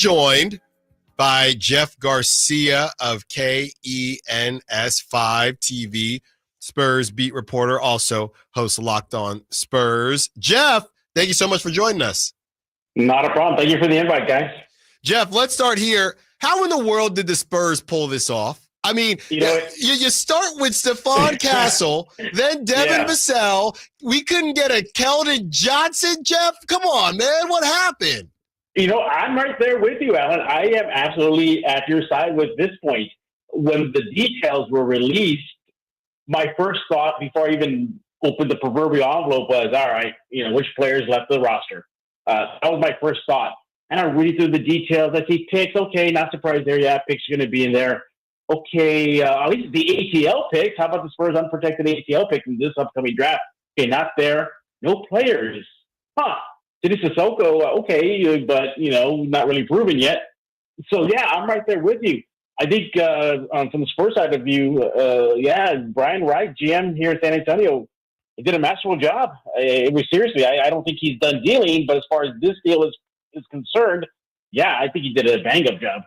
Joined by Jeff Garcia of KENS5 TV, Spurs beat reporter, also hosts Locked On Spurs. Jeff, thank you so much for joining us. Not a problem. Thank you for the invite, guys. Jeff, let's start here. How in the world did the Spurs pull this off? I mean, you start with Stephon Castle, then Devin Vassell. We couldn't get a Keldon Johnson, Jeff? Come on, man. What happened? I'm right there with you, Allen. I am absolutely at your side with this point. When the details were released, my first thought before I even opened the proverbial envelope was, all right, which players left the roster? That was my first thought. And I'm reading through the details. I see picks. Okay, not surprised there. Yeah, picks are going to be in there. Okay, at least the ATL picks. How about the Spurs' unprotected ATL pick in this upcoming draft? Okay, not there. No players. City Sissoko, okay, but, not really proven yet. So, yeah, I'm right there with you. I think from the Spurs side of view, Brian Wright, GM here in San Antonio, he did a masterful job. Seriously, I don't think he's done dealing, but as far as this deal is concerned, I think he did a bang-up job.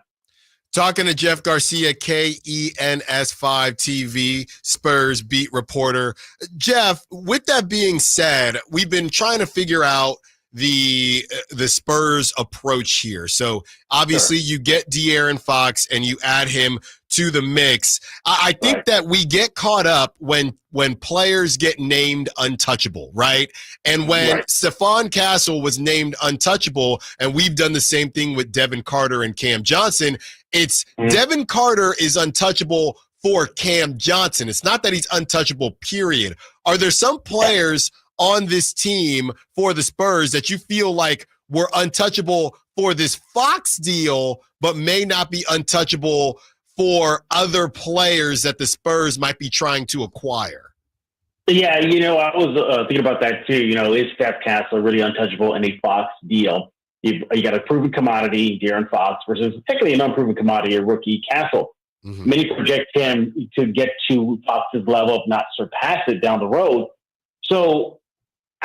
Talking to Jeff Garcia, KENS5 TV, Spurs beat reporter. Jeff, with that being said, we've been trying to figure out the Spurs approach here. So obviously you get AaronFox and you add him to the mix. I think that we get caught up when players get named untouchable, right? And when Stephon Castle was named untouchable, and we've done the same thing with Devin Carter and Cam Johnson, it's Devin Carter is untouchable for Cam Johnson. It's not that he's untouchable, period. Are there some players on this team for the Spurs that you feel like were untouchable for this Fox deal, but may not be untouchable for other players that the Spurs might be trying to acquire? Yeah, I was thinking about that too. Is Steph Castle really untouchable in a Fox deal? You got a proven commodity, AaronFox, versus technically an unproven commodity, a rookie Castle. Mm-hmm. Many project him to get to Fox's level, if not surpass it down the road. So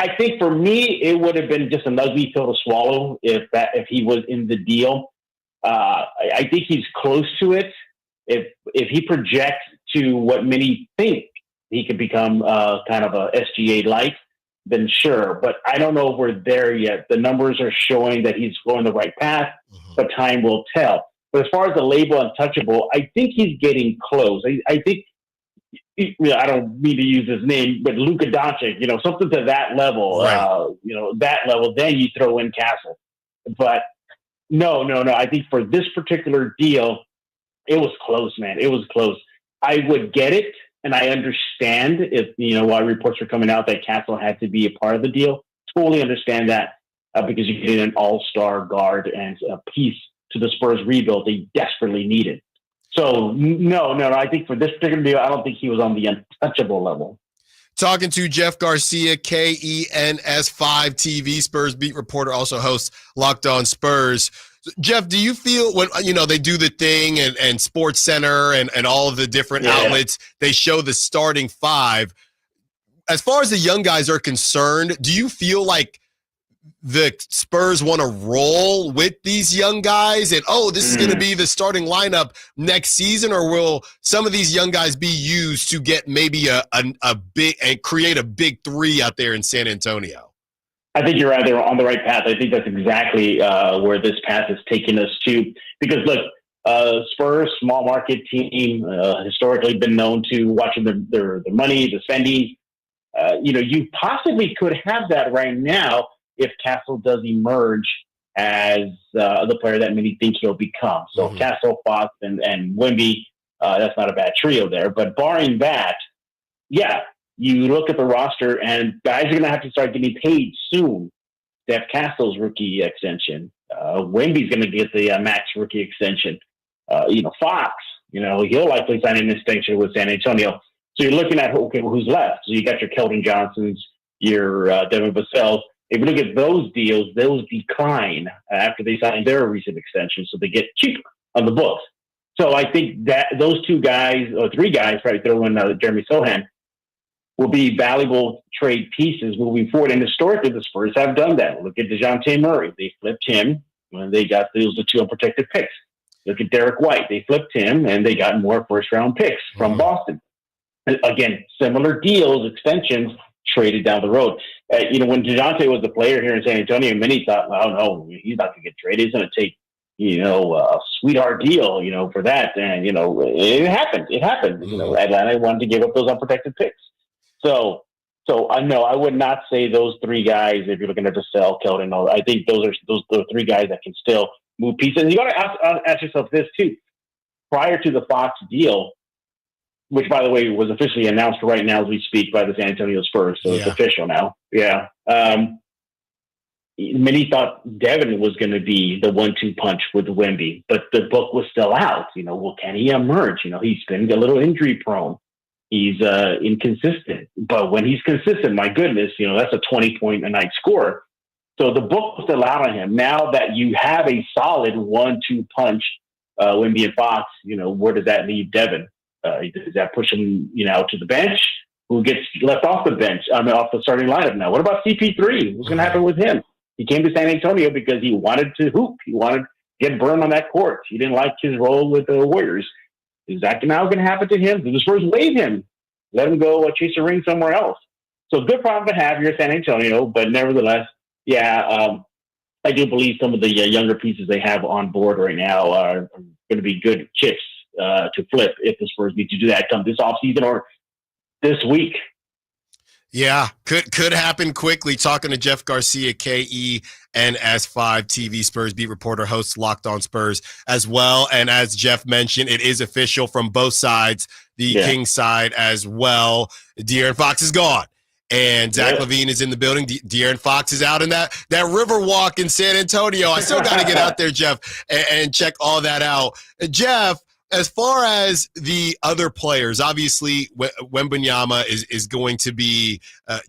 I think for me, it would have been just an ugly pill to swallow if he was in the deal. I think he's close to it. If he projects to what many think he could become kind of a SGA light, then sure. But I don't know if we're there yet. The numbers are showing that he's going the right path, but time will tell. But as far as the label untouchable, I think he's getting close. I think, I don't mean to use his name, but Luka Doncic, something to that level, that level, then you throw in Castle. But no. I think for this particular deal, it was close, man. It was close. I would get it, and I understand if, why reports are coming out that Castle had to be a part of the deal. Totally understand that because you get an all-star guard and a piece to the Spurs rebuild they desperately needed. So, no. I think for this particular deal, I don't think he was on the untouchable level. Talking to Jeff Garcia, KENS5 TV, Spurs beat reporter, also hosts Locked On Spurs. Jeff, do you feel when, they do the thing and Sports Center and all of the different outlets, they show the starting five. As far as the young guys are concerned, do you feel like the Spurs want to roll with these young guys and, this is going to be the starting lineup next season, or will some of these young guys be used to get maybe a big and create a big three out there in San Antonio? I think you're right there on the right path. I think that's exactly where this path is taking us to. Because look, Spurs, small market team, historically been known to watching their money, the spending. You possibly could have that right now if Castle does emerge as the player that many think he'll become. So Castle, Fox, and Wemby, that's not a bad trio there. But barring that, you look at the roster and guys are going to have to start getting paid soon. Steph Castle's rookie extension. Wemby's going to get the max rookie extension. Fox, he'll likely sign an extension with San Antonio. So you're looking at, who's left? So you got your Keldon Johnsons, your Devin Vassell. If you look at those deals, those decline after they sign their recent extension, so they get cheaper on the books. So I think that those two guys, or three guys, probably throw in Jeremy Sohan, will be valuable trade pieces moving forward. And historically, the Spurs have done that. Look at DeJounte Murray. They flipped him when they got those the 2 unprotected picks. Look at Derek White. They flipped him, and they got more first-round picks from Boston. And again, similar deals, extensions, traded down the road. When DeJounte was the player here in San Antonio, many thought, oh, no, he's not going to get traded. He's going to take, a sweetheart deal, for that. And, it happened. It happened. Atlanta wanted to give up those unprotected picks. So no, I would not say those 3 guys, if you're looking at the sell, Keldon, I think those are the 3 guys that can still move pieces. And you got to ask yourself this, too. Prior to the Fox deal, which, by the way, was officially announced right now as we speak by the San Antonio Spurs, so it's official now. Yeah. Many thought Devin was going to be the 1-2 punch with Wemby, but the book was still out. Can he emerge? He's been a little injury prone. He's inconsistent. But when he's consistent, my goodness, that's a 20-point-a-night scorer. So the book was still out on him. Now that you have a solid 1-2 punch, Wemby and Fox, where does that leave Devin? Does that push him, to the bench? Who gets left off the bench? Off the starting lineup now. What about CP3? What's going to happen with him? He came to San Antonio because he wanted to hoop. He wanted to get burned on that court. He didn't like his role with the Warriors. Is that now going to happen to him? Did the Spurs waive him? Let him go chase a ring somewhere else. So good problem to have here in San Antonio, but nevertheless, I do believe some of the younger pieces they have on board right now are going to be good chips to flip if the Spurs need to do that come this offseason or this week. Yeah, could happen quickly. Talking to Jeff Garcia, KENS5 TV Spurs beat reporter, hosts Locked On Spurs as well. And as Jeff mentioned, it is official from both sides, the Kings side as well. De'Aaron Fox is gone. And Zach LaVine is in the building. De'Aaron Fox is out in that river walk in San Antonio. I still got to get out there, Jeff, and check all that out. Jeff, as far as the other players, obviously Wembanyama is going to be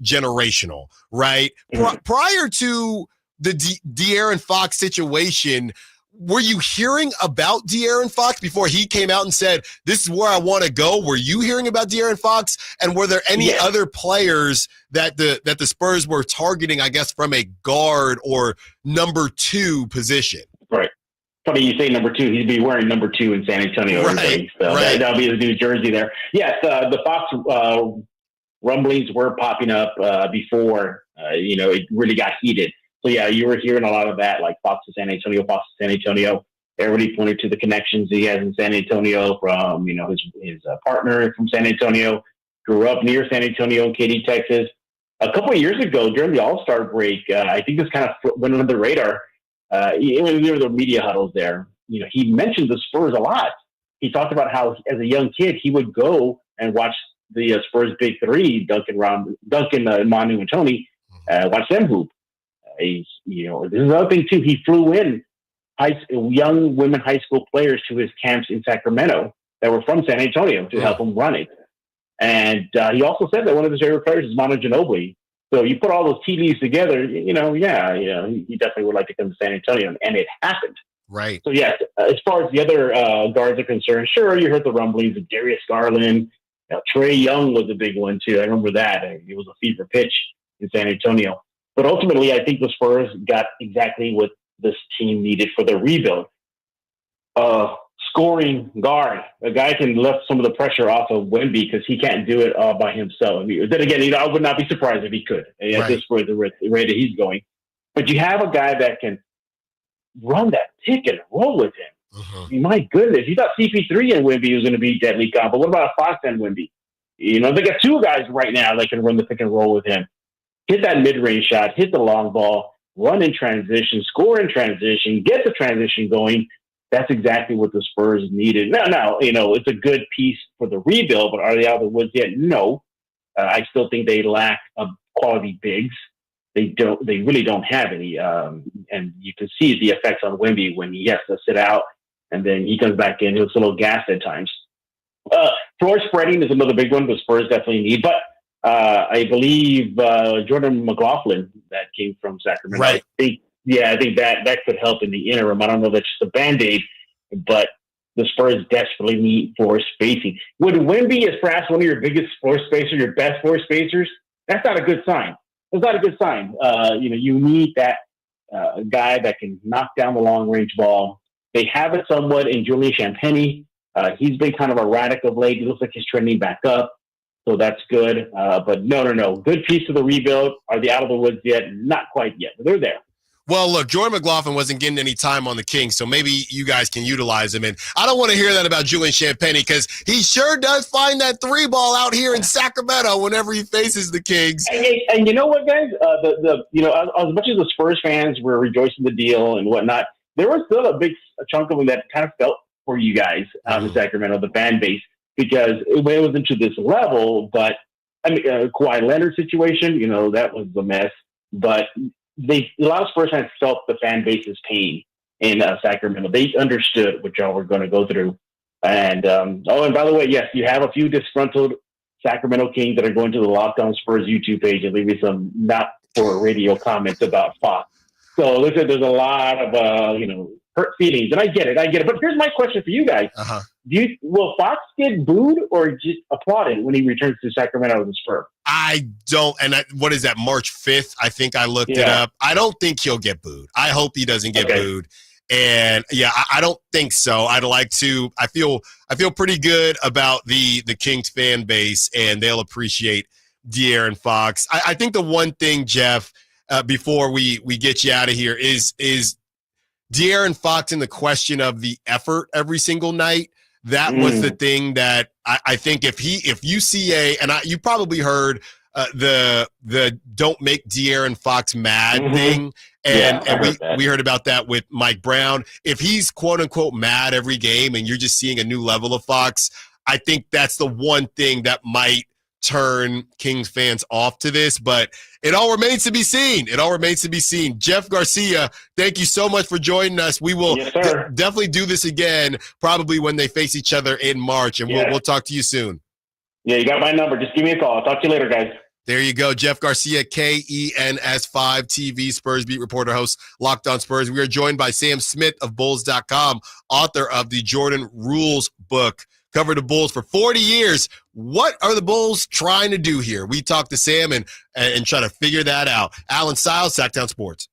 generational, right? Prior to the De'Aaron Fox situation, were you hearing about De'Aaron Fox before he came out and said, this is where I want to go? Were you hearing about De'Aaron Fox? And were there any other players that the Spurs were targeting, I guess, from a guard or number 2 position? Right. Funny you say number 2. He'd be wearing number 2 in San Antonio. Right. So that'll be the new jersey there. Yes, the Fox rumblings were popping up before, it really got heated. So, you were hearing a lot of that, like Fox to San Antonio. Everybody pointed to the connections he has in San Antonio from, his partner from San Antonio, grew up near San Antonio in Katy, Texas. A couple of years ago, during the All-Star break, I think this kind of went under the radar. When there were the media huddles there, he mentioned the Spurs a lot. He talked about how, as a young kid, he would go and watch the Spurs Big Three, Duncan, Manu, and Tony, watch them hoop. This is another thing, too. He flew in young women high school players to his camps in Sacramento that were from San Antonio to help him run it. And he also said that one of his favorite players is Manu Ginobili. So you put all those tea leaves together, he definitely would like to come to San Antonio, and it happened. Right. So, yes, as far as the other guards are concerned, sure, you heard the rumblings of Darius Garland. Trae Young was a big one, too. I remember that. It was a fever pitch in San Antonio. But ultimately, I think the Spurs got exactly what this team needed for their rebuild. Scoring guard. A guy can lift some of the pressure off of Wemby because he can't do it all by himself. Then again, I would not be surprised if he could. At this rate that he's going. But you have a guy that can run that pick and roll with him. My goodness, you thought CP3 and Wemby was going to be deadly combo. What about a Fox and Wemby? They got 2 guys right now that can run the pick and roll with him. Hit that mid-range shot, hit the long ball, run in transition, score in transition, get the transition going. That's exactly what the Spurs needed. Now, it's a good piece for the rebuild, but are they out of the woods yet? No. I still think they lack quality bigs. They really don't have any. And you can see the effects on Wemby when he has to sit out and then he comes back in. He looks a little gassed at times. Floor spreading is another big one the Spurs definitely need, but I believe Jordan McLaughlin that came from Sacramento. Right. I think that could help in the interim. I don't know if that's just a Band-Aid, but the Spurs desperately need floor spacing. Would Wemby is perhaps one of your biggest floor spacers, your best floor spacers? That's not a good sign. It's not a good sign. You need that a guy that can knock down the long-range ball. They have it somewhat in Julian Champagnie. He's been kind of erratic of late. He looks like he's trending back up, so that's good. But no. Good piece of the rebuild. Are they out of the woods yet? Not quite yet, but they're there. Well, look, Jordan McLaughlin wasn't getting any time on the Kings, so maybe you guys can utilize him. And I don't want to hear that about Julian Champagnie because he sure does find that three ball out here in Sacramento whenever he faces the Kings. And you know what, guys? As much as the Spurs fans were rejoicing the deal and whatnot, there was still a big chunk of them that kind of felt for you guys out in Sacramento, the fan base, because it was into this level. But I mean, Kawhi Leonard situation, that was a mess. But a lot of Spurs fans felt the fan base's pain in Sacramento. They understood what y'all were going to go through. And and by the way, yes, you have a few disgruntled Sacramento Kings that are going to the Locked On Spurs YouTube page and leaving some not for radio comments about Fox. So listen, there's a lot of hurt feelings, and I get it. But here's my question for you guys: will Fox get booed or just applauded when he returns to Sacramento as a Spur? I don't. And what is that? March 5th? I think I looked it up. I don't think he'll get booed. I hope he doesn't get booed. And I don't think so. I'd like to. I feel pretty good about the Kings fan base, and they'll appreciate De'Aaron Fox. I think the one thing, Jeff, before we get you out of here is De'Aaron Fox in the question of the effort every single night. That was the thing that I think if UCA, and you probably heard the don't make De'Aaron Fox mad thing. And we heard about that with Mike Brown. If he's quote unquote mad every game and you're just seeing a new level of Fox, I think that's the one thing that might turn Kings fans off to this, but it all remains to be seen. Jeff Garcia, thank you so much for joining us. We will definitely do this again, probably when they face each other in March, and we'll talk to you soon. Yeah, you got my number. Just give me a call. I'll talk to you later, guys. There you go. Jeff Garcia, KENS5 TV, Spurs beat reporter, host, Locked On Spurs. We are joined by Sam Smith of Bulls.com, author of the Jordan Rules book. Covered the Bulls for 40 years. What are the Bulls trying to do here? We talk to Sam and try to figure that out. Allen Stiles, Sactown Sports.